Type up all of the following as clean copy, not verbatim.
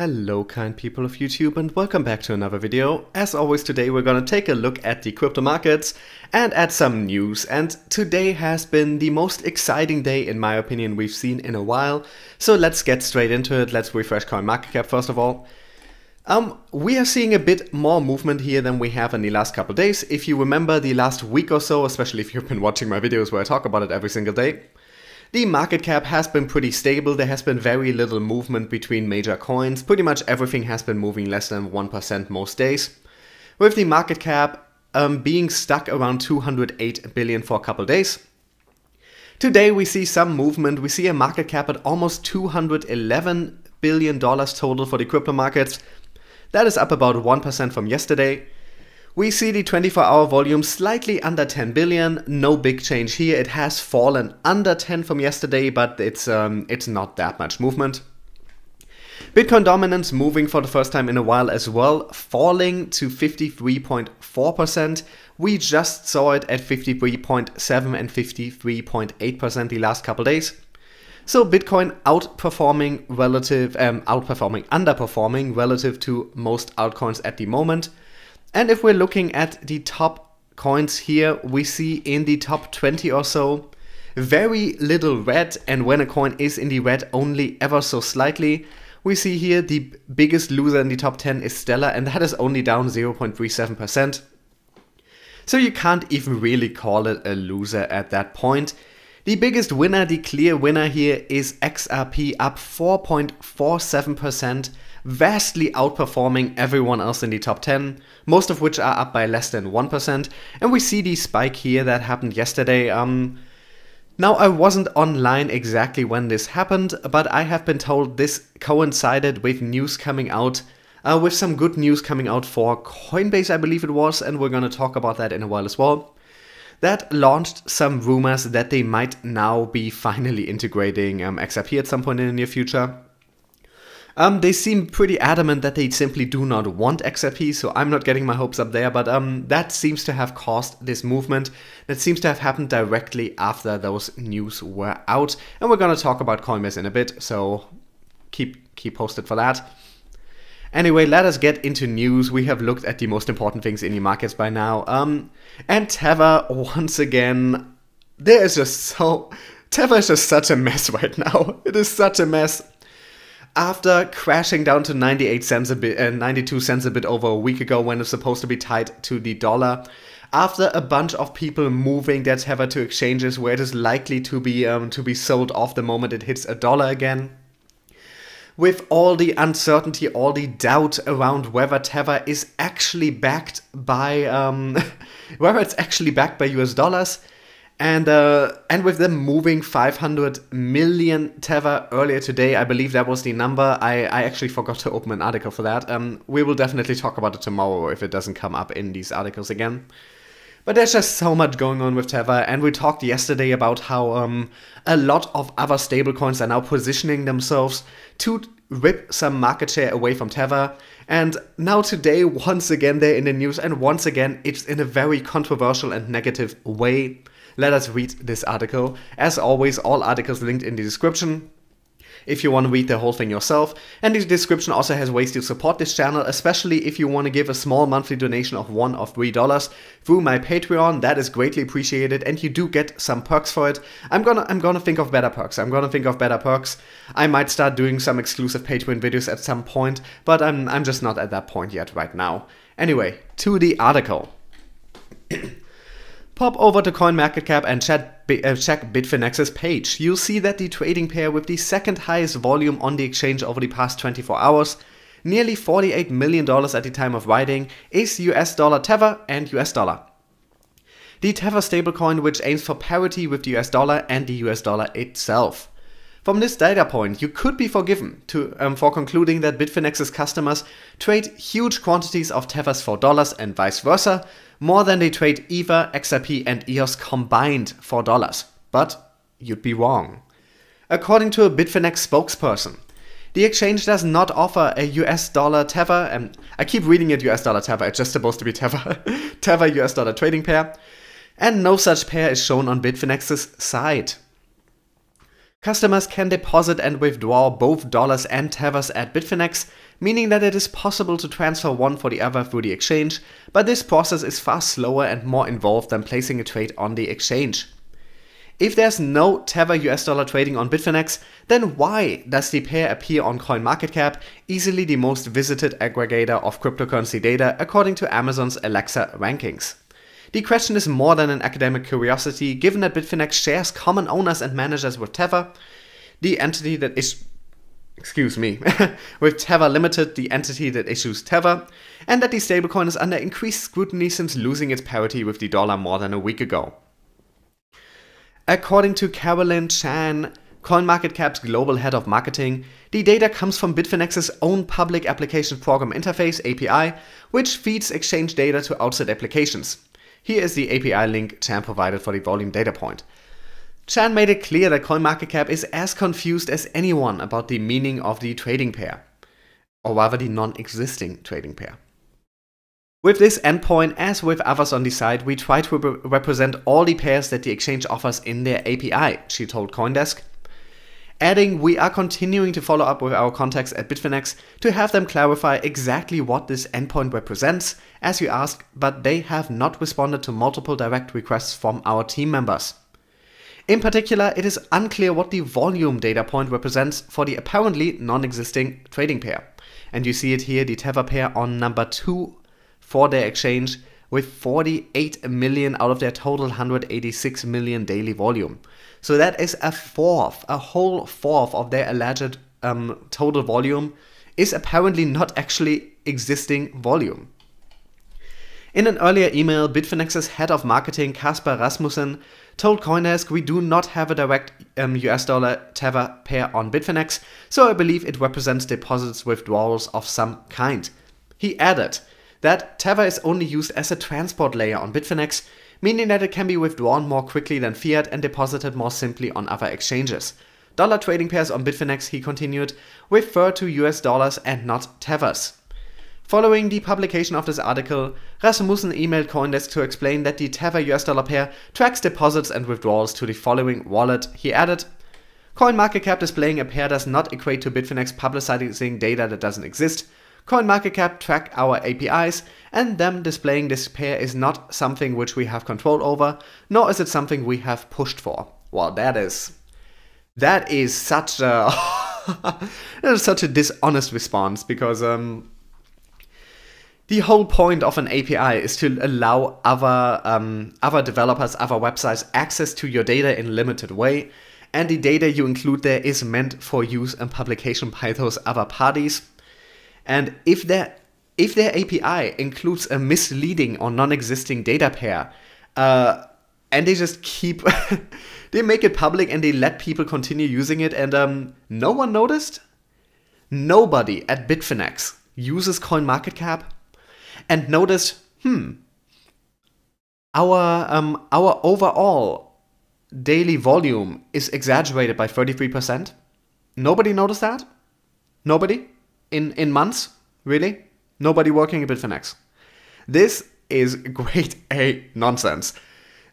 Hello kind people of YouTube and welcome back to another video. As always, today we're gonna take a look at the crypto markets and at some news, and today has been the most exciting day in my opinion we've seen in a while. So let's get straight into it. Let's refresh CoinMarketCap first of all. We are seeing a bit more movement here than we have in the last couple days. If you remember the last week or so, especially if you've been watching my videos where I talk about it every single day, the market cap has been pretty stable. There has been very little movement between major coins. Pretty much everything has been moving less than 1% most days, with the market cap being stuck around 208 billion for a couple days. Today we see some movement. We see a market cap at almost $211 billion total for the crypto markets. That is up about 1% from yesterday. We see the 24-hour volume slightly under 10 billion, no big change here. It has fallen under 10 from yesterday, but it's not that much movement. Bitcoin dominance moving for the first time in a while as well, falling to 53.4%. We just saw it at 53.7 and 53.8% the last couple days. So Bitcoin underperforming relative to most altcoins at the moment. And if we're looking at the top coins here, we see in the top 20 or so, very little red, and when a coin is in the red, only ever so slightly. We see here the biggest loser in the top 10 is Stellar, and that is only down 0.37%. So you can't even really call it a loser at that point. The biggest winner, the clear winner here, is XRP, up 4.47%. Vastly outperforming everyone else in the top 10, most of which are up by less than 1%. And we see the spike here that happened yesterday. Now, I wasn't online exactly when this happened, but I have been told this coincided with news coming out, with some good news coming out for Coinbase, I believe it was, and we're going to talk about that in a while as well. That launched some rumors that they might now be finally integrating XRP at some point in the near future. They seem pretty adamant that they simply do not want XRP, so I'm not getting my hopes up there, but that seems to have caused this movement. That seems to have happened directly after those news were out, and we're going to talk about Coinbase in a bit, so keep posted for that. Anyway, let us get into news. We have looked at the most important things in the markets by now, and Tether, once again, Tether is just such a mess right now. It is such a mess. After crashing down to 92 cents a bit over a week ago when it's supposed to be tied to the dollar, after a bunch of people moving their Tether to exchanges where it is likely to be sold off the moment it hits $1 again, with all the uncertainty, all the doubt around whether Tether is actually backed by US dollars. And with them moving 500 million Tether earlier today, I believe that was the number. I actually forgot to open an article for that. We will definitely talk about it tomorrow if it doesn't come up in these articles again. But there's just so much going on with Tether, and we talked yesterday about how a lot of other stablecoins are now positioning themselves to rip some market share away from Tether. And now today, once again, they're in the news, and once again, it's in a very controversial and negative way. Let us read this article. As always, all articles linked in the description if you want to read the whole thing yourself. And the description also has ways to support this channel, especially if you want to give a small monthly donation of $1 or $3 through my Patreon. That is greatly appreciated, and you do get some perks for it. I'm gonna think of better perks. I might start doing some exclusive Patreon videos at some point, but I'm just not at that point yet right now. Anyway, to the article. Pop over to CoinMarketCap and check Bitfinex's page. You'll see that the trading pair with the second highest volume on the exchange over the past 24 hours, nearly $48 million at the time of writing, is US dollar Tether and US dollar. The Tether stablecoin, which aims for parity with the US dollar and the US dollar itself. From this data point, you could be forgiven for concluding that Bitfinex's customers trade huge quantities of Tethers for dollars and vice versa, more than they trade Ether, XRP and EOS combined for dollars. But you'd be wrong. According to a Bitfinex spokesperson, the exchange does not offer a US dollar Tether, and I keep reading it US dollar Tether, it's just supposed to be Tether, Tether US dollar trading pair, and no such pair is shown on Bitfinex's site. Customers can deposit and withdraw both dollars and tethers at Bitfinex, meaning that it is possible to transfer one for the other through the exchange, but this process is far slower and more involved than placing a trade on the exchange. If there's no Tether US dollar trading on Bitfinex, then why does the pair appear on CoinMarketCap, easily the most visited aggregator of cryptocurrency data according to Amazon's Alexa rankings? The question is more than an academic curiosity, given that Bitfinex shares common owners and managers with Tether, the entity that is, with Tether Limited, the entity that issues Tether, and that the stablecoin is under increased scrutiny since losing its parity with the dollar more than a week ago. According to Carolyn Chan, CoinMarketCap's global head of marketing, the data comes from Bitfinex's own public application program interface (API), which feeds exchange data to outside applications. Here is the API link Chan provided for the volume data point. Chan made it clear that CoinMarketCap is as confused as anyone about the meaning of the trading pair, or rather the non-existing trading pair. With this endpoint, as with others on the site, we try to represent all the pairs that the exchange offers in their API, she told CoinDesk. Adding, we are continuing to follow up with our contacts at Bitfinex to have them clarify exactly what this endpoint represents, as you asked, but they have not responded to multiple direct requests from our team members. In particular, it is unclear what the volume data point represents for the apparently non-existing trading pair. And you see it here, the Tether pair on number 2 for their exchange, with 48 million out of their total 186 million daily volume. So that is a whole fourth of their alleged total volume is apparently not actually existing volume. In an earlier email, Bitfinex's head of marketing, Kasper Rasmussen, told CoinDesk, we do not have a direct US dollar Tether pair on Bitfinex, so I believe it represents deposits withdrawals of some kind. He added that Tether is only used as a transport layer on Bitfinex, meaning that it can be withdrawn more quickly than fiat and deposited more simply on other exchanges. Dollar trading pairs on Bitfinex, he continued, refer to US dollars and not Tethers. Following the publication of this article, Rasmussen emailed CoinDesk to explain that the Tether US dollar pair tracks deposits and withdrawals to the following wallet. He added, CoinMarketCap displaying a pair does not equate to Bitfinex publicizing data that doesn't exist. CoinMarketCap track our APIs, and them displaying this pair is not something which we have control over, nor is it something we have pushed for. Well, that is such a that is such a dishonest response, because the whole point of an API is to allow other developers, other websites access to your data in a limited way, and the data you include there is meant for use and publication by those other parties. And if their API includes a misleading or non-existing data pair, and they just keep, they make it public and they let people continue using it, and no one noticed? Nobody at Bitfinex uses CoinMarketCap and noticed, our overall daily volume is exaggerated by 33%. Nobody noticed that? Nobody? In months? Really? Nobody working at Bitfinex. This is grade A nonsense.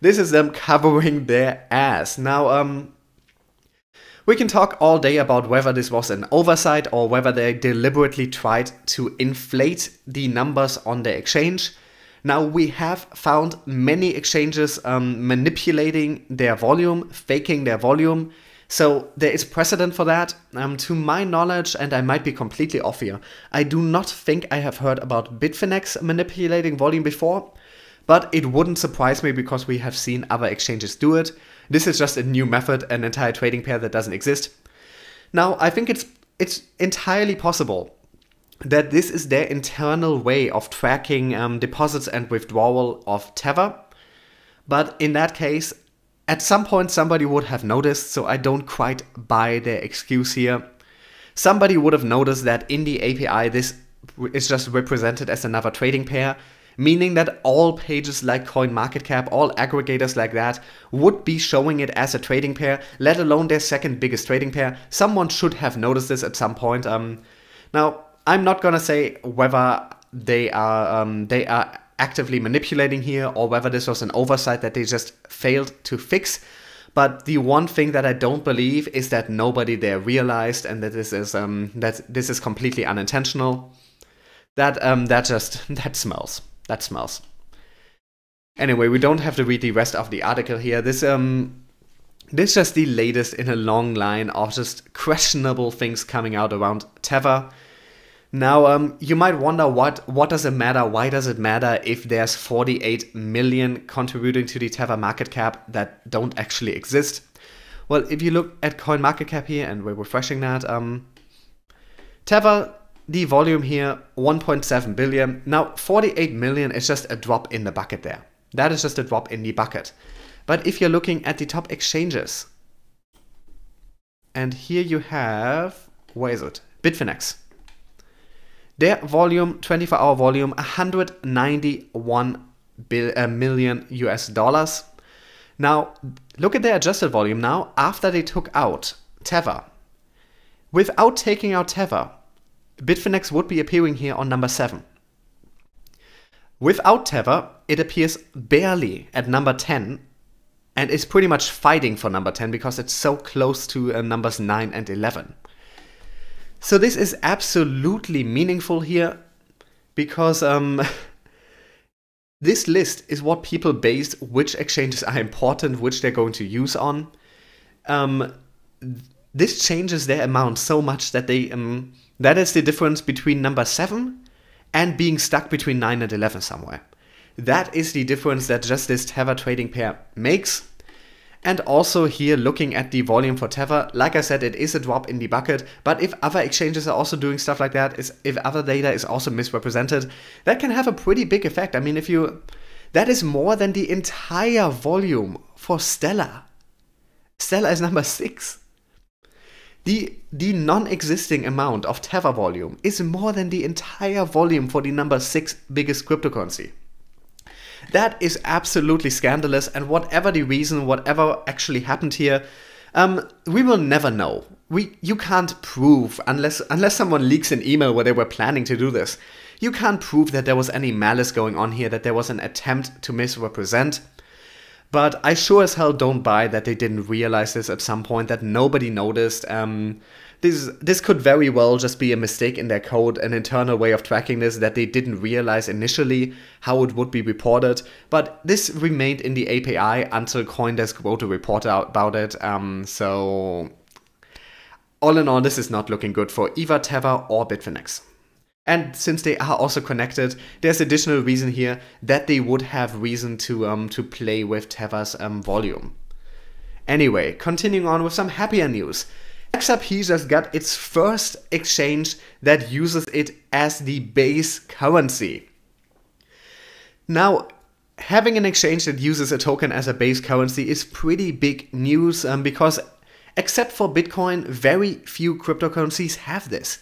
This is them covering their ass. Now, we can talk all day about whether this was an oversight or whether they deliberately tried to inflate the numbers on the exchange. Now, we have found many exchanges manipulating their volume, faking their volume. So there is precedent for that. To my knowledge, and I might be completely off here, I do not think I have heard about Bitfinex manipulating volume before, but it wouldn't surprise me because we have seen other exchanges do it. This is just a new method, an entire trading pair that doesn't exist. Now, I think it's entirely possible that this is their internal way of tracking deposits and withdrawal of Tether, but in that case, at some point somebody would have noticed, so I don't quite buy their excuse here. Somebody would have noticed that in the API this is just represented as another trading pair, meaning that all pages like CoinMarketCap, all aggregators like that, would be showing it as a trading pair, let alone their second biggest trading pair. Someone should have noticed this at some point. Now, I'm not gonna say whether they are actively manipulating here or whether this was an oversight that they just failed to fix, But the one thing that I don't believe is that nobody there realized, and that this is completely unintentional. That smells. That smells. Anyway, we don't have to read the rest of the article here. This is just the latest in a long line of just questionable things coming out around Tether. Now, you might wonder what does it matter? Why does it matter if there's 48 million contributing to the Tether market cap that don't actually exist? Well, if you look at CoinMarketCap here, and we're refreshing that, Tether, the volume here, 1.7 billion. Now, 48 million is just a drop in the bucket there. That is just a drop in the bucket. But if you're looking at the top exchanges, and here you have, where is it? Bitfinex. Their volume, 24-hour volume, 191 million US dollars. Now, look at their adjusted volume now after they took out Tether. Without taking out Tether, Bitfinex would be appearing here on number 7. Without Tether, it appears barely at number 10 and is pretty much fighting for number 10 because it's so close to numbers 9 and 11. So this is absolutely meaningful here because this list is what people base which exchanges are important, which they're going to use on. This changes their amount so much that that is the difference between number 7 and being stuck between 9 and 11 somewhere. That is the difference that just this Tether trading pair makes. And also here, looking at the volume for Tether, like I said, it is a drop in the bucket, but if other exchanges are also doing stuff like that, if other data is also misrepresented, that can have a pretty big effect. I mean, that is more than the entire volume for Stellar. Stellar is number 6. The non-existing amount of Tether volume is more than the entire volume for the number 6 biggest cryptocurrency. That is absolutely scandalous, and whatever the reason, whatever actually happened here, we will never know. You can't prove, unless someone leaks an email where they were planning to do this, you can't prove that there was any malice going on here, that there was an attempt to misrepresent. But I sure as hell don't buy that they didn't realize this at some point, that nobody noticed. This could very well just be a mistake in their code, an internal way of tracking this that they didn't realize initially how it would be reported. But this remained in the API until CoinDesk wrote a report out about it. So all in all, this is not looking good for either Tether or Bitfinex. And since they are also connected, there's additional reason here that they would have reason to play with Tether's volume. Anyway, continuing on with some happier news. XRP just got its first exchange that uses it as the base currency. Now, having an exchange that uses a token as a base currency is pretty big news because except for Bitcoin, very few cryptocurrencies have this.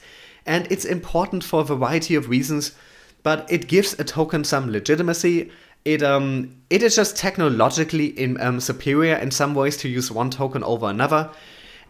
And it's important for a variety of reasons, but it gives a token some legitimacy. It is just technologically superior in some ways to use one token over another.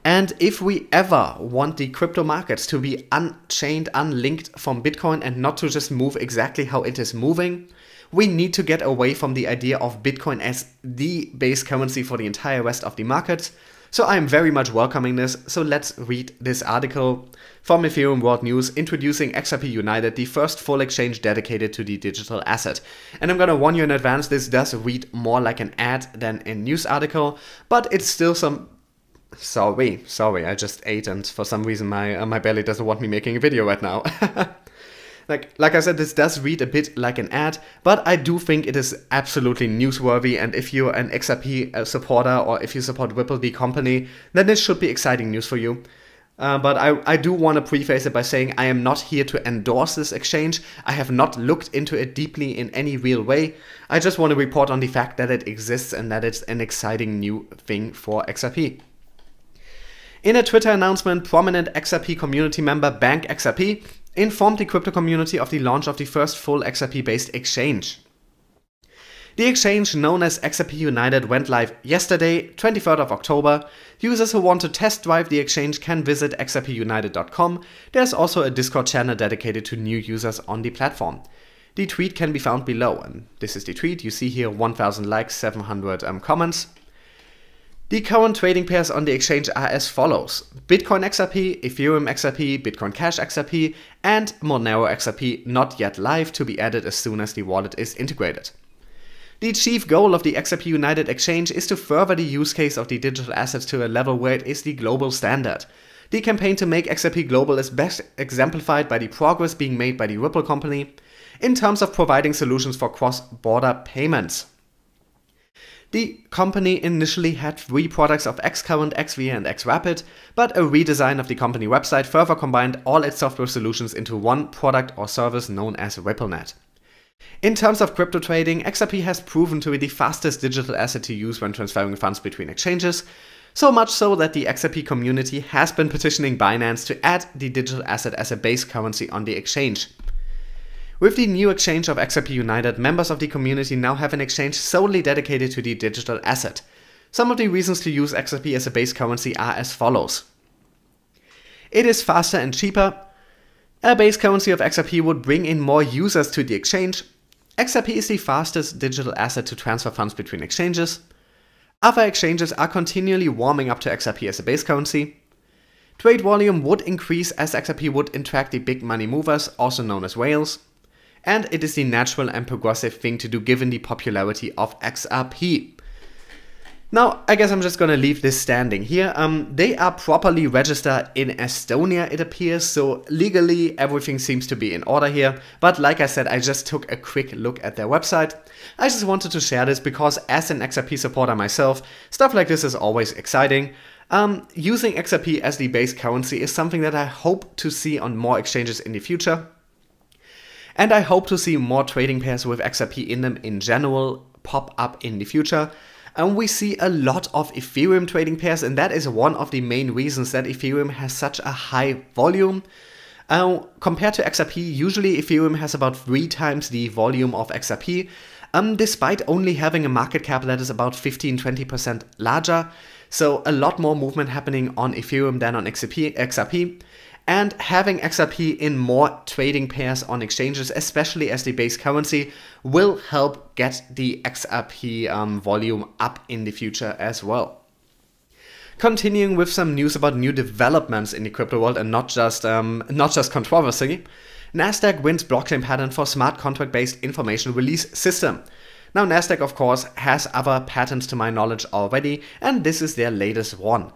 And if we ever want the crypto markets to be unchained, unlinked from Bitcoin and not to just move exactly how it is moving, we need to get away from the idea of Bitcoin as the base currency for the entire rest of the markets. So I am very much welcoming this. So let's read this article from Ethereum World News introducing XRP United, the first full exchange dedicated to the digital asset. And I'm gonna warn you in advance, this does read more like an ad than a news article, but it's still some... Sorry, I just ate and for some reason my belly doesn't want me making a video right now. Like I said, this does read a bit like an ad, but I do think it is absolutely newsworthy, and if you're an XRP supporter or if you support Ripple, the company, then this should be exciting news for you. But I do want to preface it by saying I am not here to endorse this exchange. I have not looked into it deeply in any real way. I just want to report on the fact that it exists and that it's an exciting new thing for XRP. In a Twitter announcement, prominent XRP community member Bank XRP informed the crypto community of the launch of the first full XRP-based exchange. The exchange, known as XRP United, went live yesterday, 23rd of October. Users who want to test drive the exchange can visit xrpunited.com. There's also a Discord channel dedicated to new users on the platform. The tweet can be found below, and this is the tweet. You see here 1,000 likes, 700 comments. The current trading pairs on the exchange are as follows: Bitcoin XRP, Ethereum XRP, Bitcoin Cash XRP, and Monero XRP, not yet live, to be added as soon as the wallet is integrated. The chief goal of the XRP United Exchange is to further the use case of the digital assets to a level where it is the global standard. The campaign to make XRP global is best exemplified by the progress being made by the Ripple company in terms of providing solutions for cross-border payments. The company initially had 3 products of Xcurrent, XVIA and XRapid, but a redesign of the company website further combined all its software solutions into one product or service known as RippleNet. In terms of crypto trading, XRP has proven to be the fastest digital asset to use when transferring funds between exchanges, so much so that the XRP community has been petitioning Binance to add the digital asset as a base currency on the exchange. With the new exchange of XRP United, members of the community now have an exchange solely dedicated to the digital asset. Some of the reasons to use XRP as a base currency are as follows. It is faster and cheaper. A base currency of XRP would bring in more users to the exchange. XRP is the fastest digital asset to transfer funds between exchanges. Other exchanges are continually warming up to XRP as a base currency. Trade volume would increase as XRP would interact the big money movers, also known as whales. And it is the natural and progressive thing to do given the popularity of XRP. Now, I guess I'm just gonna leave this standing here. They are properly registered in Estonia, it appears, so legally everything seems to be in order here. But like I said, I just took a quick look at their website. I just wanted to share this because as an XRP supporter myself, stuff like this is always exciting. Using XRP as the base currency is something that I hope to see on more exchanges in the future. And I hope to see more trading pairs with XRP in them in general pop up in the future. And we see a lot of Ethereum trading pairs, and that is one of the main reasons that Ethereum has such a high volume. Compared to XRP, usually Ethereum has about 3 times the volume of XRP, despite only having a market cap that is about 15-20% larger. So a lot more movement happening on Ethereum than on XRP. And having XRP in more trading pairs on exchanges, especially as the base currency, will help get the XRP volume up in the future as well. Continuing with some news about new developments in the crypto world and not just controversy, Nasdaq wins blockchain patent for smart contract-based information release system. Now, Nasdaq, of course, has other patents to my knowledge already, and this is their latest one.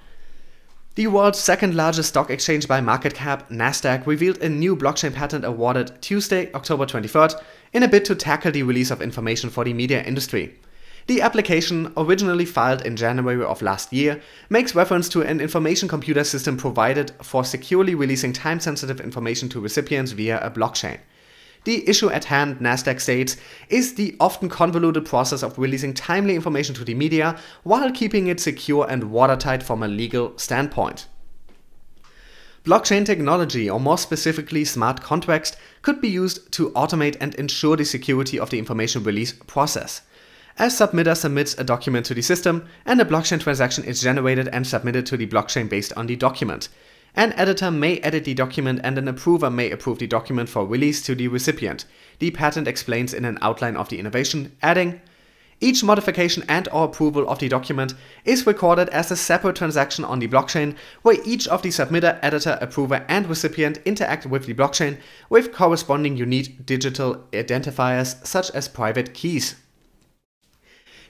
The world's second largest stock exchange by market cap, Nasdaq, revealed a new blockchain patent awarded Tuesday, October 23rd, in a bid to tackle the release of information for the media industry. The application, originally filed in January of last year, makes reference to an information computer system provided for securely releasing time-sensitive information to recipients via a blockchain. The issue at hand, Nasdaq states, is the often convoluted process of releasing timely information to the media while keeping it secure and watertight from a legal standpoint. Blockchain technology, or more specifically smart contracts, could be used to automate and ensure the security of the information release process. A submitter submits a document to the system, and a blockchain transaction is generated and submitted to the blockchain based on the document. An editor may edit the document and an approver may approve the document for release to the recipient. The patent explains in an outline of the innovation, adding, each modification and/or approval of the document is recorded as a separate transaction on the blockchain, where each of the submitter, editor, approver, and recipient interact with the blockchain with corresponding unique digital identifiers such as private keys.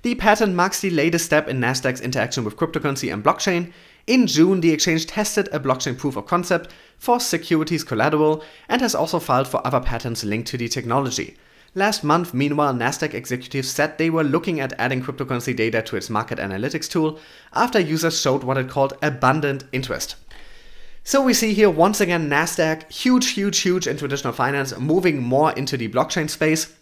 The patent marks the latest step in Nasdaq's interaction with cryptocurrency and blockchain. In June, the exchange tested a blockchain proof of concept for securities collateral and has also filed for other patents linked to the technology. Last month, meanwhile, Nasdaq executives said they were looking at adding cryptocurrency data to its market analytics tool after users showed what it called abundant interest. So we see here once again Nasdaq, huge in traditional finance, moving more into the blockchain space.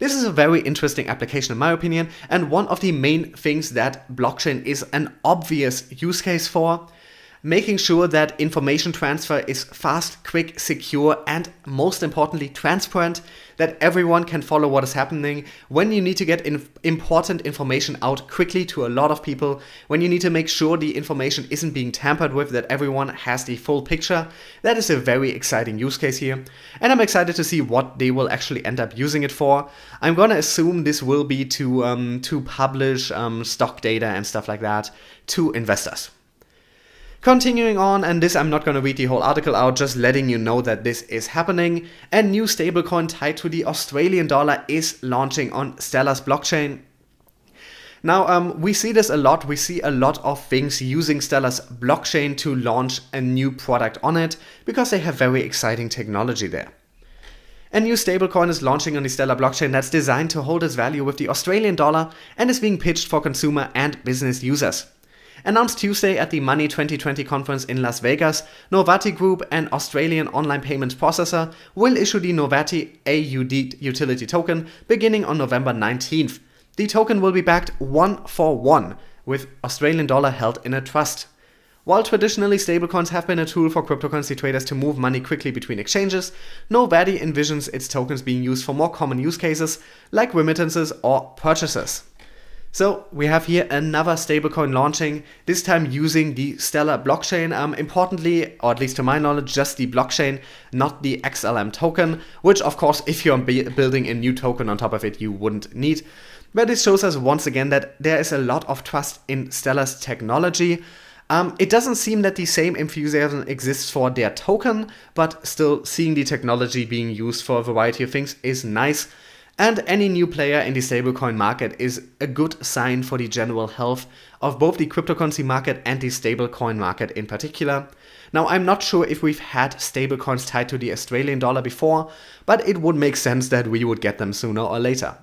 This is a very interesting application in my opinion, and one of the main things that blockchain is an obvious use case for. making sure that information transfer is fast, quick, secure, and most importantly, transparent, that everyone can follow what is happening when you need to get important information out quickly to a lot of people, when you need to make sure the information isn't being tampered with, that everyone has the full picture. That is a very exciting use case here, and I'm excited to see what they will actually end up using it for. I'm gonna assume this will be to publish stock data and stuff like that to investors. Continuing on, and this I'm not going to read the whole article out, just letting you know that this is happening. A new stablecoin tied to the Australian dollar is launching on Stellar's blockchain. Now, we see this a lot. We see a lot of things using Stellar's blockchain to launch a new product on it because they have very exciting technology there. A new stablecoin is launching on the Stellar blockchain that's designed to hold its value with the Australian dollar and is being pitched for consumer and business users. Announced Tuesday at the Money 2020 conference in Las Vegas, Novati Group, an Australian online payments processor, will issue the Novati AUD utility token beginning on November 19th. The token will be backed 1-for-1 with Australian dollar held in a trust. While traditionally stablecoins have been a tool for cryptocurrency traders to move money quickly between exchanges, Novati envisions its tokens being used for more common use cases like remittances or purchases. So we have here another stablecoin launching, this time using the Stellar blockchain. Importantly, or at least to my knowledge, just the blockchain, not the XLM token, which of course if you're building a new token on top of it, you wouldn't need. But it shows us once again that there is a lot of trust in Stellar's technology. It doesn't seem that the same enthusiasm exists for their token, but still seeing the technology being used for a variety of things is nice. And any new player in the stablecoin market is a good sign for the general health of both the cryptocurrency market and the stablecoin market in particular. Now, I'm not sure if we've had stablecoins tied to the Australian dollar before, but it would make sense that we would get them sooner or later.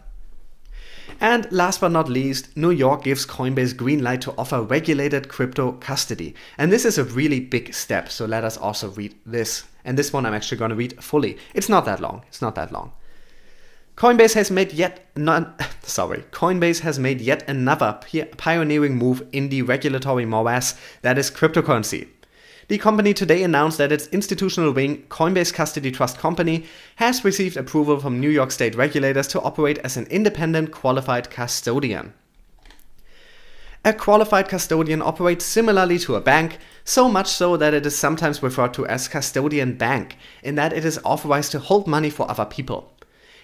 And last but not least, New York gives Coinbase green light to offer regulated crypto custody. And this is a really big step, so let us also read this. And this one I'm actually going to read fully. It's not that long. Coinbase has made yet another pioneering move in the regulatory morass that is cryptocurrency. The company today announced that its institutional wing, Coinbase Custody Trust Company, has received approval from New York state regulators to operate as an independent qualified custodian. A qualified custodian operates similarly to a bank, so much so that it is sometimes referred to as custodian bank, in that it is authorized to hold money for other people.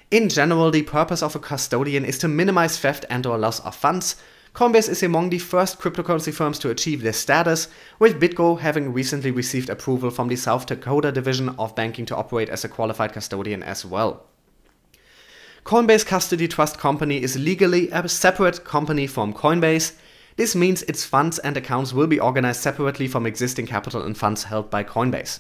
In general, the purpose of a custodian is to minimize theft and/or loss of funds. Coinbase is among the first cryptocurrency firms to achieve this status, with BitGo having recently received approval from the South Dakota division of banking to operate as a qualified custodian as well. Coinbase Custody Trust Company is legally a separate company from Coinbase. This means its funds and accounts will be organized separately from existing capital and funds held by Coinbase.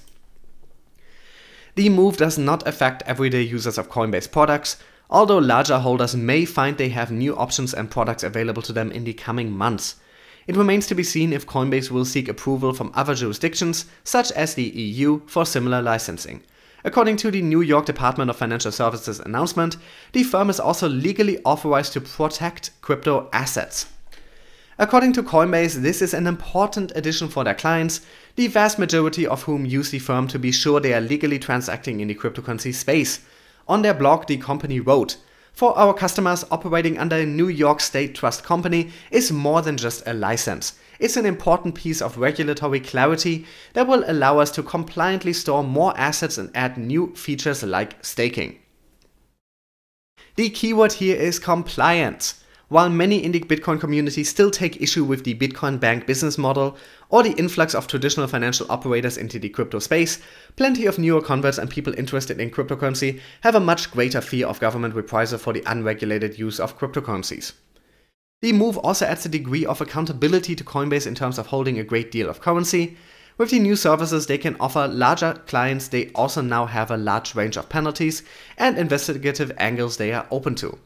The move does not affect everyday users of Coinbase products, although larger holders may find they have new options and products available to them in the coming months. It remains to be seen if Coinbase will seek approval from other jurisdictions, such as the EU, for similar licensing. According to the New York Department of Financial Services announcement, the firm is also legally authorized to protect crypto assets. According to Coinbase, this is an important addition for their clients, the vast majority of whom use the firm to be sure they are legally transacting in the cryptocurrency space. On their blog, the company wrote, "For our customers, operating under a New York State Trust Company is more than just a license. It's an important piece of regulatory clarity that will allow us to compliantly store more assets and add new features like staking." The keyword here is compliance. While many in the Bitcoin community still take issue with the Bitcoin Bank business model or the influx of traditional financial operators into the crypto space, plenty of newer converts and people interested in cryptocurrency have a much greater fear of government reprisal for the unregulated use of cryptocurrencies. The move also adds a degree of accountability to Coinbase in terms of holding a great deal of currency. With the new services they can offer larger clients, they also now have a large range of penalties and investigative angles they are open to.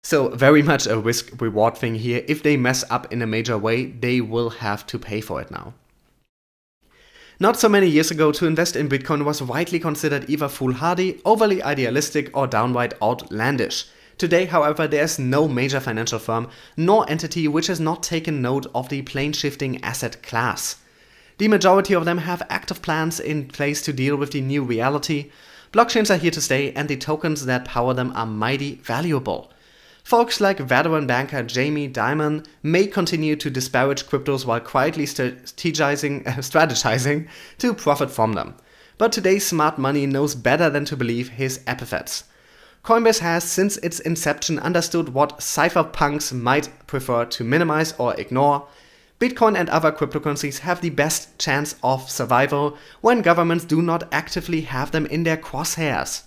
So very much a risk-reward thing here. If they mess up in a major way, they will have to pay for it now. Not so many years ago, to invest in Bitcoin was widely considered either foolhardy, overly idealistic, or downright outlandish. Today, however, there is no major financial firm nor entity which has not taken note of the plane-shifting asset class. The majority of them have active plans in place to deal with the new reality. Blockchains are here to stay, and the tokens that power them are mighty valuable. Folks like veteran banker Jamie Dimon may continue to disparage cryptos while quietly strategizing to profit from them. But today's smart money knows better than to believe his epithets. Coinbase has, since its inception, understood what cypherpunks might prefer to minimize or ignore. Bitcoin and other cryptocurrencies have the best chance of survival when governments do not actively have them in their crosshairs.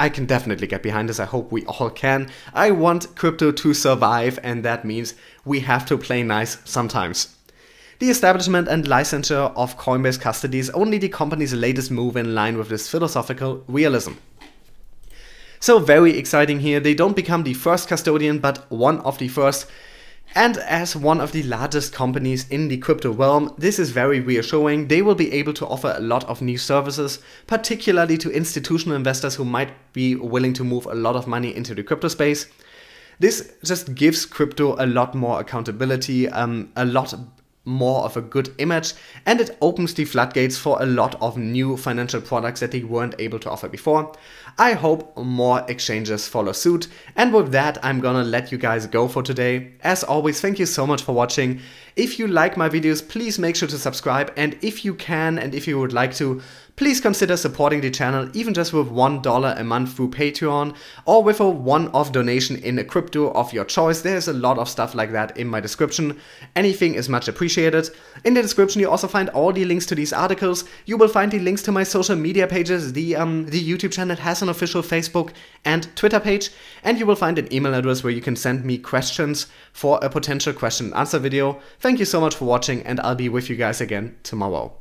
I can definitely get behind this, I hope we all can. I want crypto to survive, and that means we have to play nice sometimes. The establishment and licensure of Coinbase custody is only the company's latest move in line with this philosophical realism. So very exciting here, they don't become the first custodian, but one of the first. And as one of the largest companies in the crypto realm, this is very reassuring. They will be able to offer a lot of new services, particularly to institutional investors who might be willing to move a lot of money into the crypto space. This just gives crypto a lot more accountability, a lot more of a good image, and it opens the floodgates for a lot of new financial products that they weren't able to offer before. I hope more exchanges follow suit, and with that I'm gonna let you guys go for today. As always, thank you so much for watching. If you like my videos, please make sure to subscribe, and if you can and if you would like to, please consider supporting the channel even just with $1 a month through Patreon or with a one-off donation in a crypto of your choice. There's a lot of stuff like that in my description. Anything is much appreciated. In the description you also find all the links to these articles. You will find the links to my social media pages. The YouTube channel has an official Facebook and Twitter page, and you will find an email address where you can send me questions for a potential question and answer video. Thank you so much for watching, and I'll be with you guys again tomorrow.